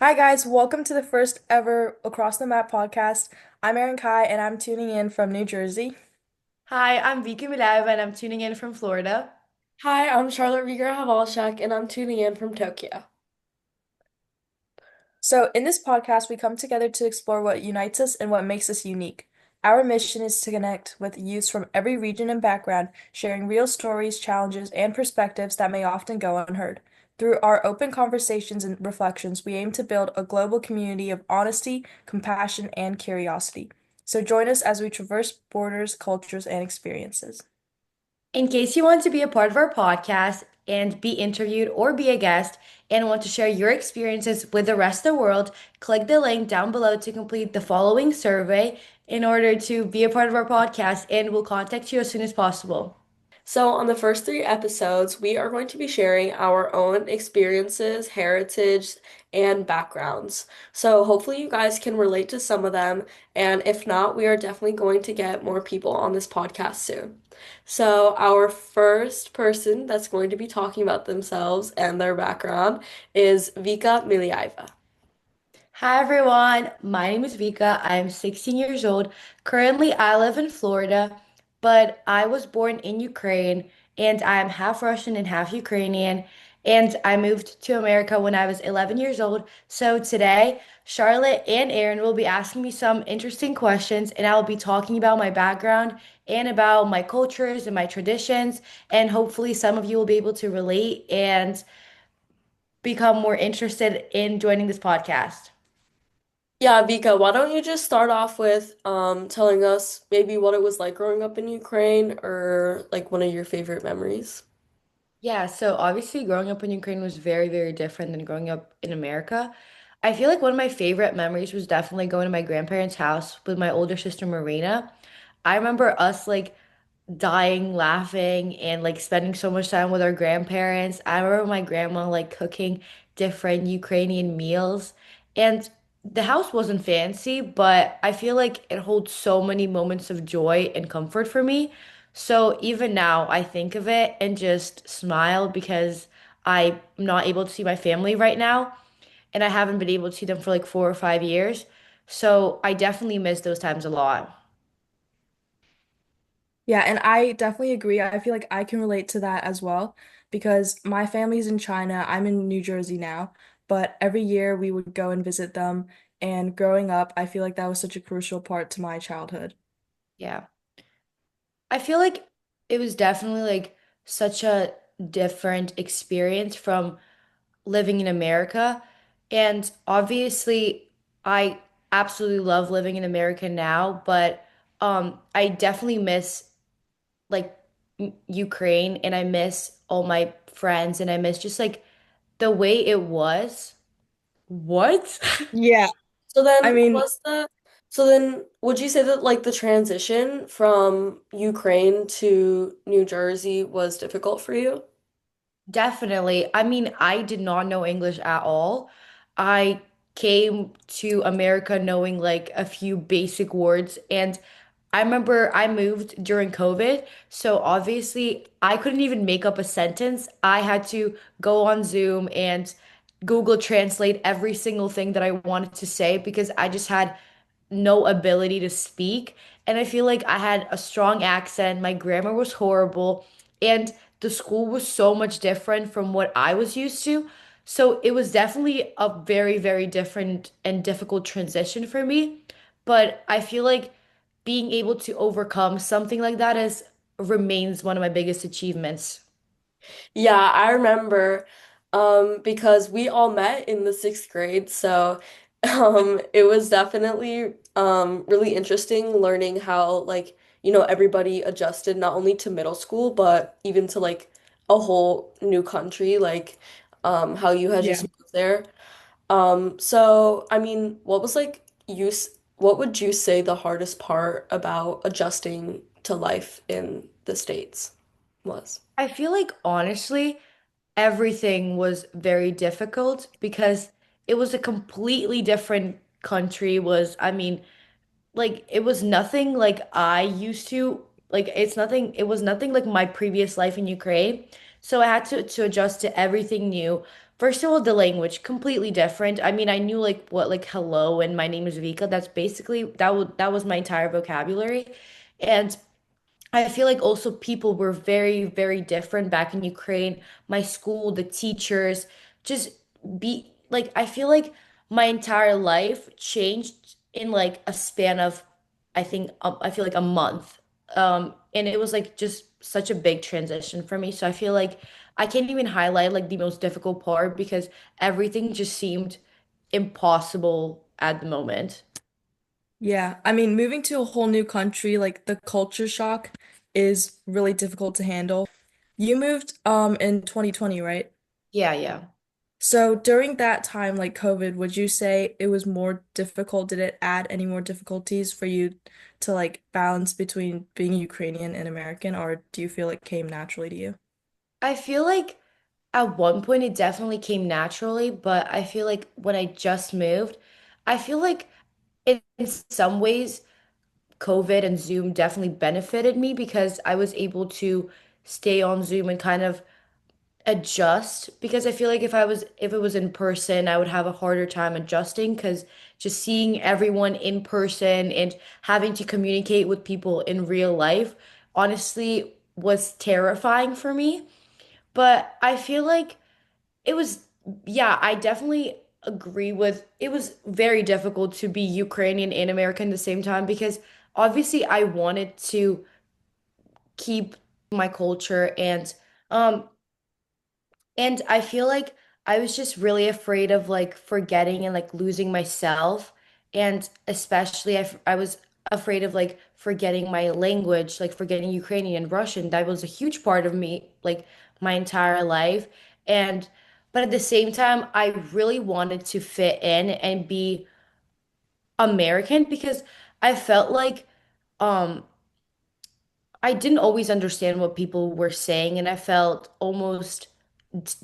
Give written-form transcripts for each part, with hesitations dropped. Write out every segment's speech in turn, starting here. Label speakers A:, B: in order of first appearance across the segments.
A: Hi, guys. Welcome to the first ever Across the Map podcast. I'm Erin Kai, and I'm tuning in from New Jersey.
B: Hi, I'm Vika Miliaieva and I'm tuning in from Florida.
C: Hi, I'm Charlotte Rieger and I'm tuning in from Tokyo.
A: So, in this podcast, we come together to explore what unites us and what makes us unique. Our mission is to connect with youths from every region and background, sharing real stories, challenges, and perspectives that may often go unheard. Through our open conversations and reflections, we aim to build a global community of honesty, compassion, and curiosity. So, join us as we traverse borders, cultures, and experiences.
B: In case you want to be a part of our podcast and be interviewed or be a guest and want to share your experiences with the rest of the world, click the link down below to complete the following survey in order to be a part of our podcast, and we'll contact you as soon as possible.
C: So, on the first three episodes, we are going to be sharing our own experiences, heritage, and backgrounds. So, hopefully, you guys can relate to some of them. And if not, we are definitely going to get more people on this podcast soon. So, our first person that's going to be talking about themselves and their background is Vika Miliaieva.
B: Hi everyone, my name is Vika. I'm 16 years old. Currently, I live in Florida, but I was born in Ukraine and I'm half Russian and half Ukrainian. And I moved to America when I was 11 years old. So today, Charlotte and Aaron will be asking me some interesting questions, and I will be talking about my background and about my cultures and my traditions. And hopefully, some of you will be able to relate and become more interested in joining this podcast.
C: Yeah, Vika, why don't you just start off with telling us maybe what it was like growing up in Ukraine or like one of your favorite memories?
B: Yeah, so obviously growing up in Ukraine was very, very different than growing up in America. I feel like one of my favorite memories was definitely going to my grandparents' house with my older sister Marina. I remember us like dying laughing and like spending so much time with our grandparents. I remember my grandma like cooking different Ukrainian meals. And the house wasn't fancy, but I feel like it holds so many moments of joy and comfort for me. So even now, I think of it and just smile because I'm not able to see my family right now, and I haven't been able to see them for like 4 or 5 years. So I definitely miss those times a lot.
A: Yeah, and I definitely agree. I feel like I can relate to that as well because my family's in China. I'm in New Jersey now, but every year we would go and visit them. And growing up, I feel like that was such a crucial part to my childhood.
B: Yeah. I feel like it was definitely like such a different experience from living in America. And obviously, I absolutely love living in America now, but I definitely miss like Ukraine, and I miss all my friends, and I miss just like the way it was. What?
A: Yeah,
C: So
A: I
C: then
A: mean,
C: was the so then would you say that like the transition from Ukraine to New Jersey was difficult for you?
B: Definitely. I mean, I did not know English at all. I came to America knowing like a few basic words, and I remember I moved during COVID, so obviously I couldn't even make up a sentence. I had to go on Zoom and Google Translate every single thing that I wanted to say because I just had no ability to speak. And I feel like I had a strong accent. My grammar was horrible. And the school was so much different from what I was used to. So it was definitely a very, very different and difficult transition for me. But I feel like being able to overcome something like that is remains one of my biggest achievements.
C: Yeah, I remember because we all met in the sixth grade, so it was definitely really interesting learning how like, everybody adjusted not only to middle school but even to like a whole new country, like how you had just
A: yeah.
C: moved there. So I mean, what would you say the hardest part about adjusting to life in the States was?
B: I feel like honestly, everything was very difficult because it was a completely different country. Was, I mean, like it was nothing like I used to, like it was nothing like my previous life in Ukraine. So I had to adjust to everything new First of all, the language completely different. I mean, I knew like what like hello and my name is Vika. That's basically that was my entire vocabulary. And I feel like also people were very, very different back in Ukraine. My school, the teachers, just be like, I feel like my entire life changed in like a span of, I feel like a month. And it was like just such a big transition for me. So I feel like I can't even highlight like the most difficult part because everything just seemed impossible at the moment.
A: Yeah, I mean, moving to a whole new country, like the culture shock is really difficult to handle. You moved in 2020, right?
B: Yeah, yeah.
A: So during that time, like COVID, would you say it was more difficult? Did it add any more difficulties for you to like balance between being Ukrainian and American, or do you feel it came naturally to you?
B: I feel like at one point it definitely came naturally, but I feel like when I just moved, I feel like in some ways COVID and Zoom definitely benefited me because I was able to stay on Zoom and kind of adjust because I feel like if it was in person, I would have a harder time adjusting because just seeing everyone in person and having to communicate with people in real life honestly was terrifying for me. But I feel like it was, yeah, I definitely agree with it was very difficult to be Ukrainian and American at the same time because obviously I wanted to keep my culture um and I feel like I was just really afraid of like forgetting and like losing myself. And especially I was afraid of like forgetting my language, like forgetting Ukrainian and Russian. That was a huge part of me, like my entire life. And but at the same time, I really wanted to fit in and be American because I felt like um I didn't always understand what people were saying, and I felt almost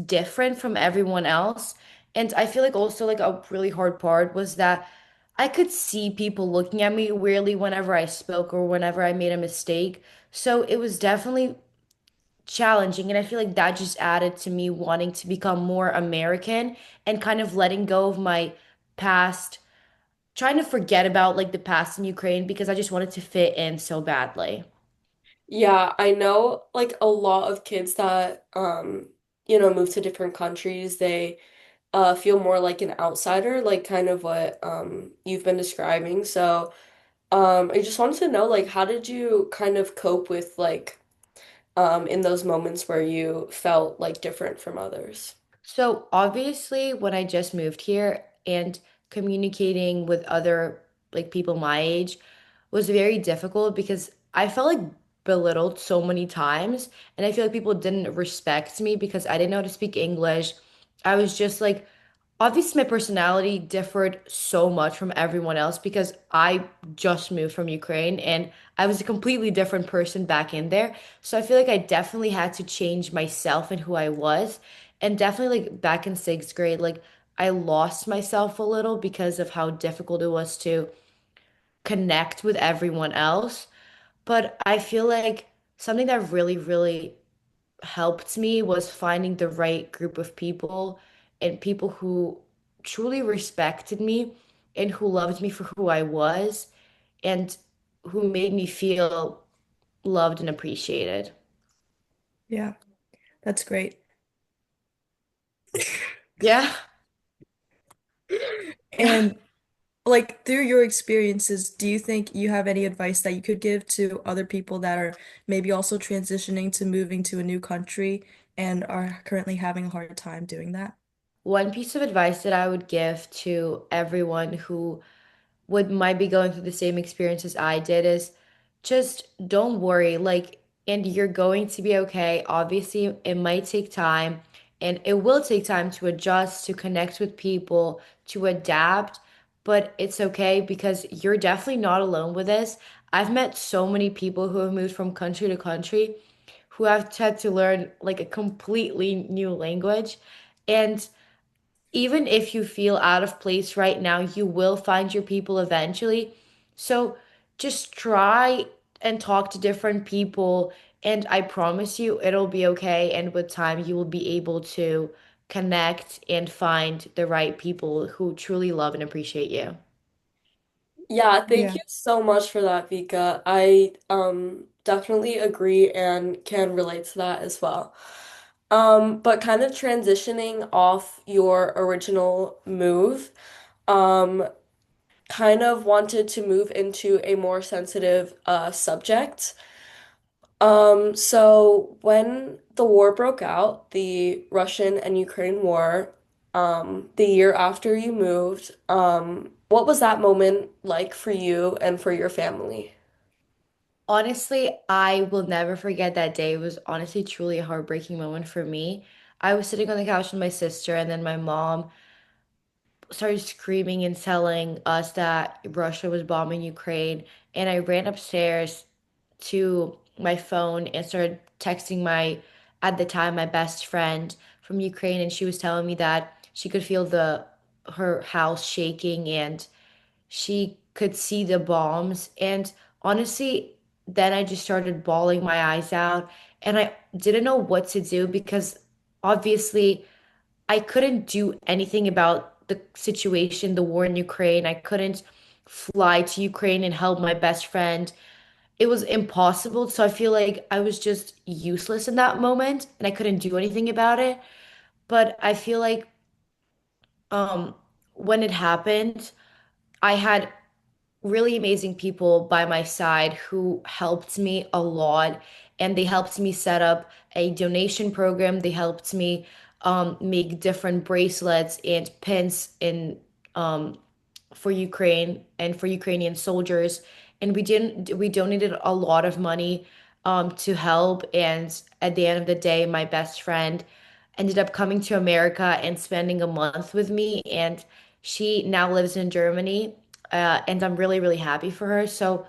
B: different from everyone else. And I feel like also like a really hard part was that I could see people looking at me weirdly whenever I spoke or whenever I made a mistake. So it was definitely challenging, and I feel like that just added to me wanting to become more American and kind of letting go of my past, trying to forget about like the past in Ukraine because I just wanted to fit in so badly.
C: Yeah, I know like a lot of kids that move to different countries, they feel more like an outsider, like kind of what you've been describing. So, I just wanted to know like how did you kind of cope with like in those moments where you felt like different from others?
B: So obviously, when I just moved here and communicating with other like people my age was very difficult because I felt like belittled so many times, and I feel like people didn't respect me because I didn't know how to speak English. I was just like, obviously, my personality differed so much from everyone else because I just moved from Ukraine and I was a completely different person back in there. So I feel like I definitely had to change myself and who I was. And definitely, like back in sixth grade, like I lost myself a little because of how difficult it was to connect with everyone else. But I feel like something that really, really helped me was finding the right group of people and people who truly respected me and who loved me for who I was and who made me feel loved and appreciated.
A: Yeah, that's great.
B: Yeah.
A: And like through your experiences, do you think you have any advice that you could give to other people that are maybe also transitioning to moving to a new country and are currently having a hard time doing that?
B: One piece of advice that I would give to everyone who would might be going through the same experience as I did is just don't worry. Like, and you're going to be okay. Obviously, it might take time and it will take time to adjust, to connect with people, to adapt, but it's okay because you're definitely not alone with this. I've met so many people who have moved from country to country who have had to learn like a completely new language. And even if you feel out of place right now, you will find your people eventually. So just try and talk to different people, and I promise you it'll be okay. And with time, you will be able to connect and find the right people who truly love and appreciate you.
C: Yeah, thank
A: Yeah.
C: you so much for that, Vika. I definitely agree and can relate to that as well. But kind of transitioning off your original move, um, kind of wanted to move into a more sensitive subject. So when the war broke out, the Russian and Ukraine war, the year after you moved, what was that moment like for you and for your family?
B: Honestly, I will never forget that day. It was honestly truly a heartbreaking moment for me. I was sitting on the couch with my sister, and then my mom started screaming and telling us that Russia was bombing Ukraine. And I ran upstairs to my phone and started texting at the time, my best friend from Ukraine. And she was telling me that she could feel her house shaking and she could see the bombs. And honestly, then I just started bawling my eyes out. And I didn't know what to do because obviously, I couldn't do anything about the situation, the war in Ukraine. I couldn't fly to Ukraine and help my best friend. It was impossible. So I feel like I was just useless in that moment and I couldn't do anything about it. But I feel like um when it happened, I had really amazing people by my side who helped me a lot. And they helped me set up a donation program. They helped me make different bracelets and pins um, for Ukraine and for Ukrainian soldiers. And we donated a lot of money to help. And at the end of the day, my best friend ended up coming to America and spending a month with me. And she now lives in Germany. And I'm really, really happy for her. So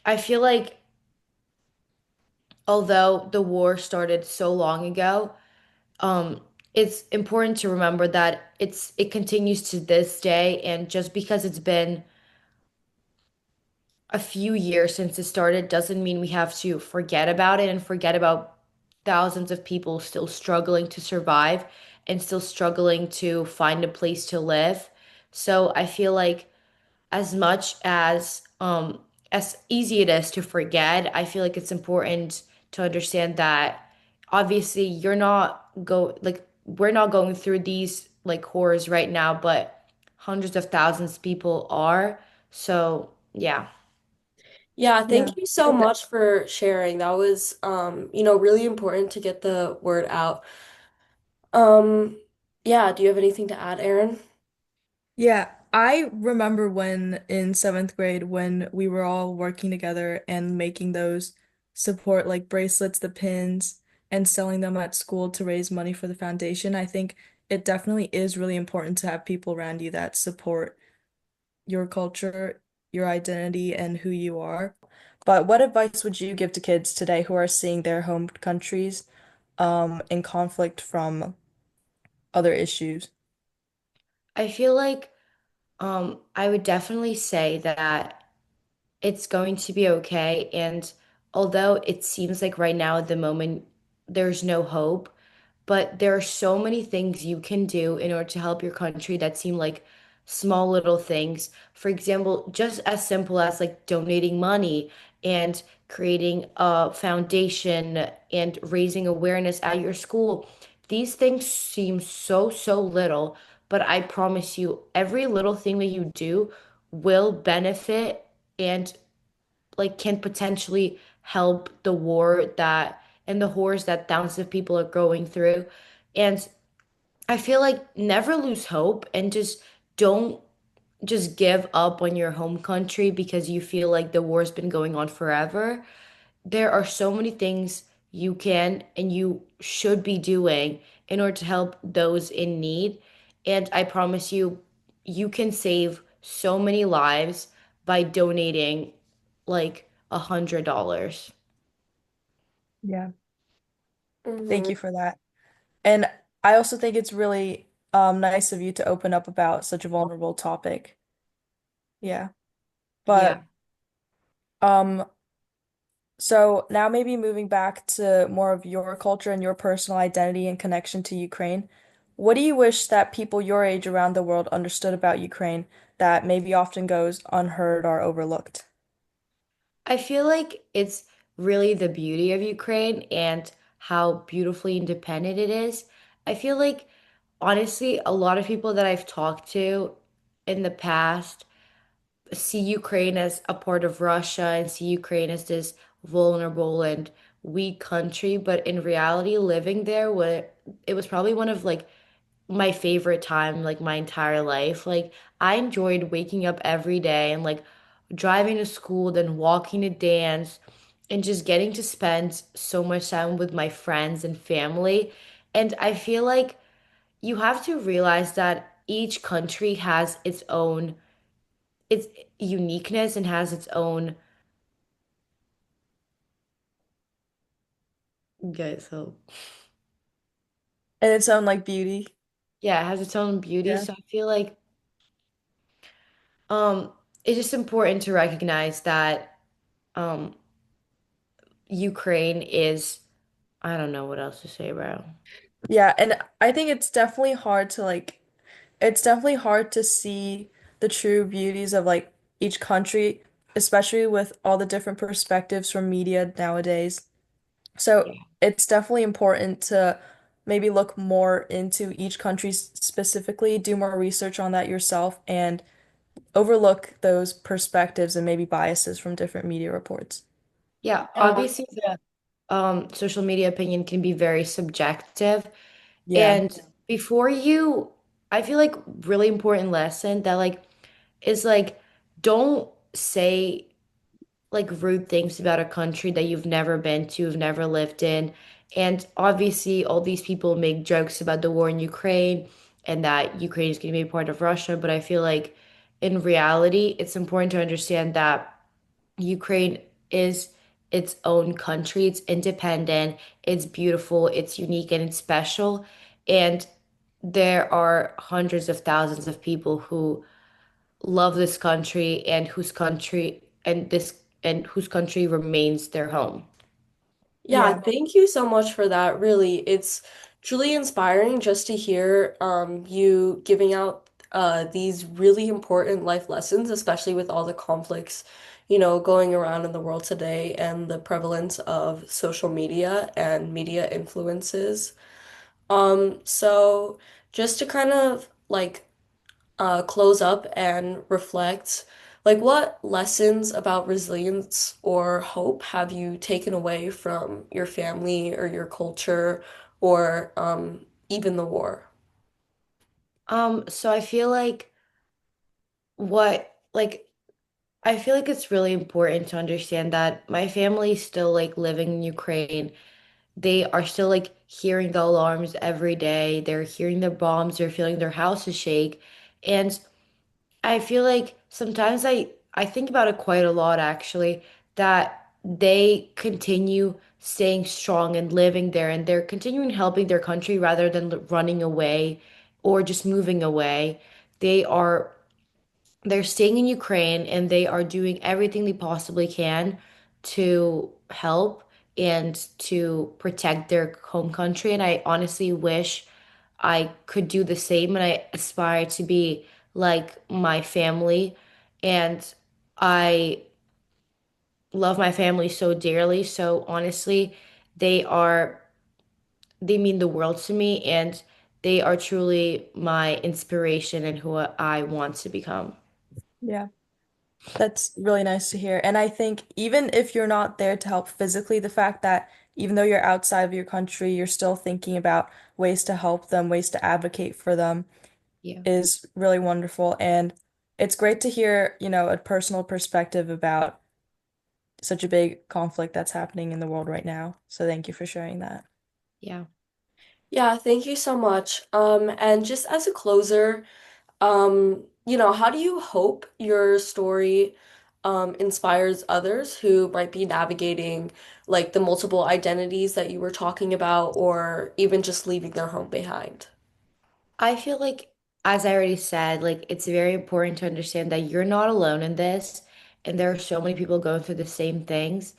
B: I feel like although the war started so long ago, um, it's important to remember that it continues to this day. And just because it's been a few years since it started doesn't mean we have to forget about it and forget about thousands of people still struggling to survive and still struggling to find a place to live. So I feel like as much as easy it is to forget, I feel like it's important to understand that obviously we're not going through these like horrors right now, but hundreds of thousands of people are. So yeah.
C: Yeah,
A: Yeah.
C: thank you so
A: And
C: much for sharing. That was, really important to get the word out. Um, yeah, do you have anything to add, Aaron?
A: yeah, I remember when in seventh grade when we were all working together and making those support like bracelets, the pins, and selling them at school to raise money for the foundation. I think it definitely is really important to have people around you that support your culture, your identity, and who you are. But what advice would you give to kids today who are seeing their home countries in conflict from other issues?
B: I feel like I would definitely say that it's going to be okay. And although it seems like right now at the moment there's no hope, but there are so many things you can do in order to help your country that seem like small little things. For example, just as simple as like donating money and creating a foundation and raising awareness at your school. These things seem so, so little, but I promise you, every little thing that you do will benefit and like can potentially help the war that and the horrors that thousands of people are going through. And I feel like never lose hope and just don't just give up on your home country because you feel like the war's been going on forever. There are so many things you can and you should be doing in order to help those in need. And I promise you, you can save so many lives by donating like $100.
A: Yeah. Thank
C: Hmm.
A: you for that. And I also think it's really nice of you to open up about such a vulnerable topic. Yeah.
B: Yeah.
A: But um So now maybe moving back to more of your culture and your personal identity and connection to Ukraine. What do you wish that people your age around the world understood about Ukraine that maybe often goes unheard or overlooked?
B: I feel like it's really the beauty of Ukraine and how beautifully independent it is. I feel like, honestly, a lot of people that I've talked to in the past see Ukraine as a part of Russia and see Ukraine as this vulnerable and weak country. But in reality, living there, it was probably one of like my favorite time like my entire life. Like I enjoyed waking up every day and like driving to school, then walking to dance and just getting to spend so much time with my friends and family. And I feel like you have to realize that each country has its uniqueness and has its own guys, so
A: And its own like beauty.
B: yeah, it has its own beauty.
A: Yeah.
B: So I feel like um it's just important to recognize that um Ukraine is I don't know what else to say, bro.
A: Yeah, and I think it's definitely hard to like it's definitely hard to see the true beauties of like each country, especially with all the different perspectives from media nowadays. So
B: Yeah.
A: it's definitely important to maybe look more into each country specifically, do more research on that yourself, and overlook those perspectives and maybe biases from different media reports.
B: Yeah, obviously the social media opinion can be very subjective.
A: Yeah.
B: And before you, I feel like really important lesson that like is like don't say like rude things about a country that you've never been to, you've never lived in. And obviously, all these people make jokes about the war in Ukraine and that Ukraine is going to be a part of Russia. But I feel like in reality, it's important to understand that Ukraine is its own country, it's independent, it's beautiful, it's unique, and it's special. And there are hundreds of thousands of people who love this country and whose country remains their home.
C: Yeah,
A: Yeah.
C: thank you so much for that. Really, it's truly inspiring just to hear you giving out these really important life lessons, especially with all the conflicts, going around in the world today and the prevalence of social media and media influences. So just to kind of like close up and reflect, like what lessons about resilience or hope have you taken away from your family or your culture or even the war?
B: So I feel like what like I feel like it's really important to understand that my family is still like living in Ukraine. They are still like hearing the alarms every day. They're hearing the bombs, they're feeling their houses shake. And I feel like sometimes I think about it quite a lot actually, that they continue staying strong and living there and they're continuing helping their country rather than running away or just moving away. They are they're staying in Ukraine and they are doing everything they possibly can to help and to protect their home country. And I honestly wish I could do the same and I aspire to be like my family. And I love my family so dearly. So honestly, they are, they mean the world to me and they are truly my inspiration and who I want to become.
A: Yeah. That's really nice to hear. And I think even if you're not there to help physically, the fact that even though you're outside of your country, you're still thinking about ways to help them, ways to advocate for them
B: Yeah.
A: is really wonderful. And it's great to hear, a personal perspective about such a big conflict that's happening in the world right now. So thank you for sharing that.
B: Yeah.
C: Yeah, thank you so much. And just as a closer, how do you hope your story inspires others who might be navigating like the multiple identities that you were talking about, or even just leaving their home behind?
B: I feel like, as I already said, like it's very important to understand that you're not alone in this, and there are so many people going through the same things.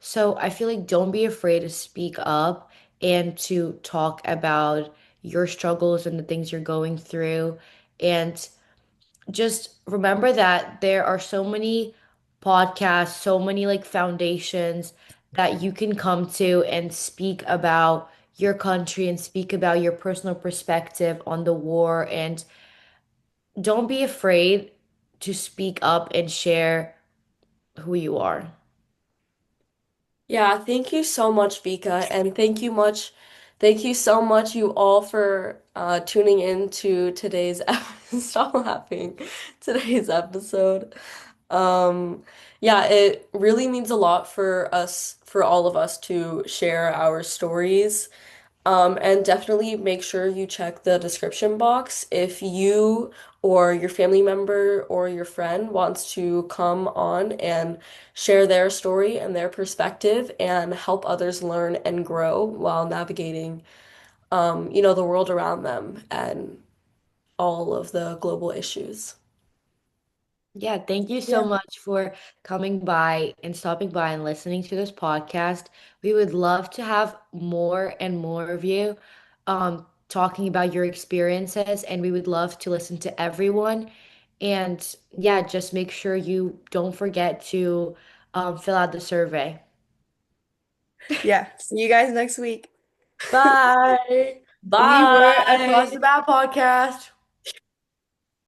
B: So I feel like don't be afraid to speak up and to talk about your struggles and the things you're going through. And just remember that there are so many podcasts, so many like foundations that you can come to and speak about your country and speak about your personal perspective on the war. And don't be afraid to speak up and share who you are.
C: Yeah, thank you so much, Vika, and thank you so much, you all, for tuning in to today's stop laughing, today's episode. Um, yeah, it really means a lot for us, for all of us to share our stories. And definitely make sure you check the description box if you or your family member or your friend wants to come on and share their story and their perspective and help others learn and grow while navigating, the world around them and all of the global issues.
B: Yeah, thank you so
A: Yeah.
B: much for coming by and stopping by and listening to this podcast. We would love to have more and more of you talking about your experiences, and we would love to listen to everyone. And yeah, just make sure you don't forget to fill out the survey.
A: Yeah. See you guys next week.
B: Bye. We were Across
C: Bye.
B: the Bow podcast.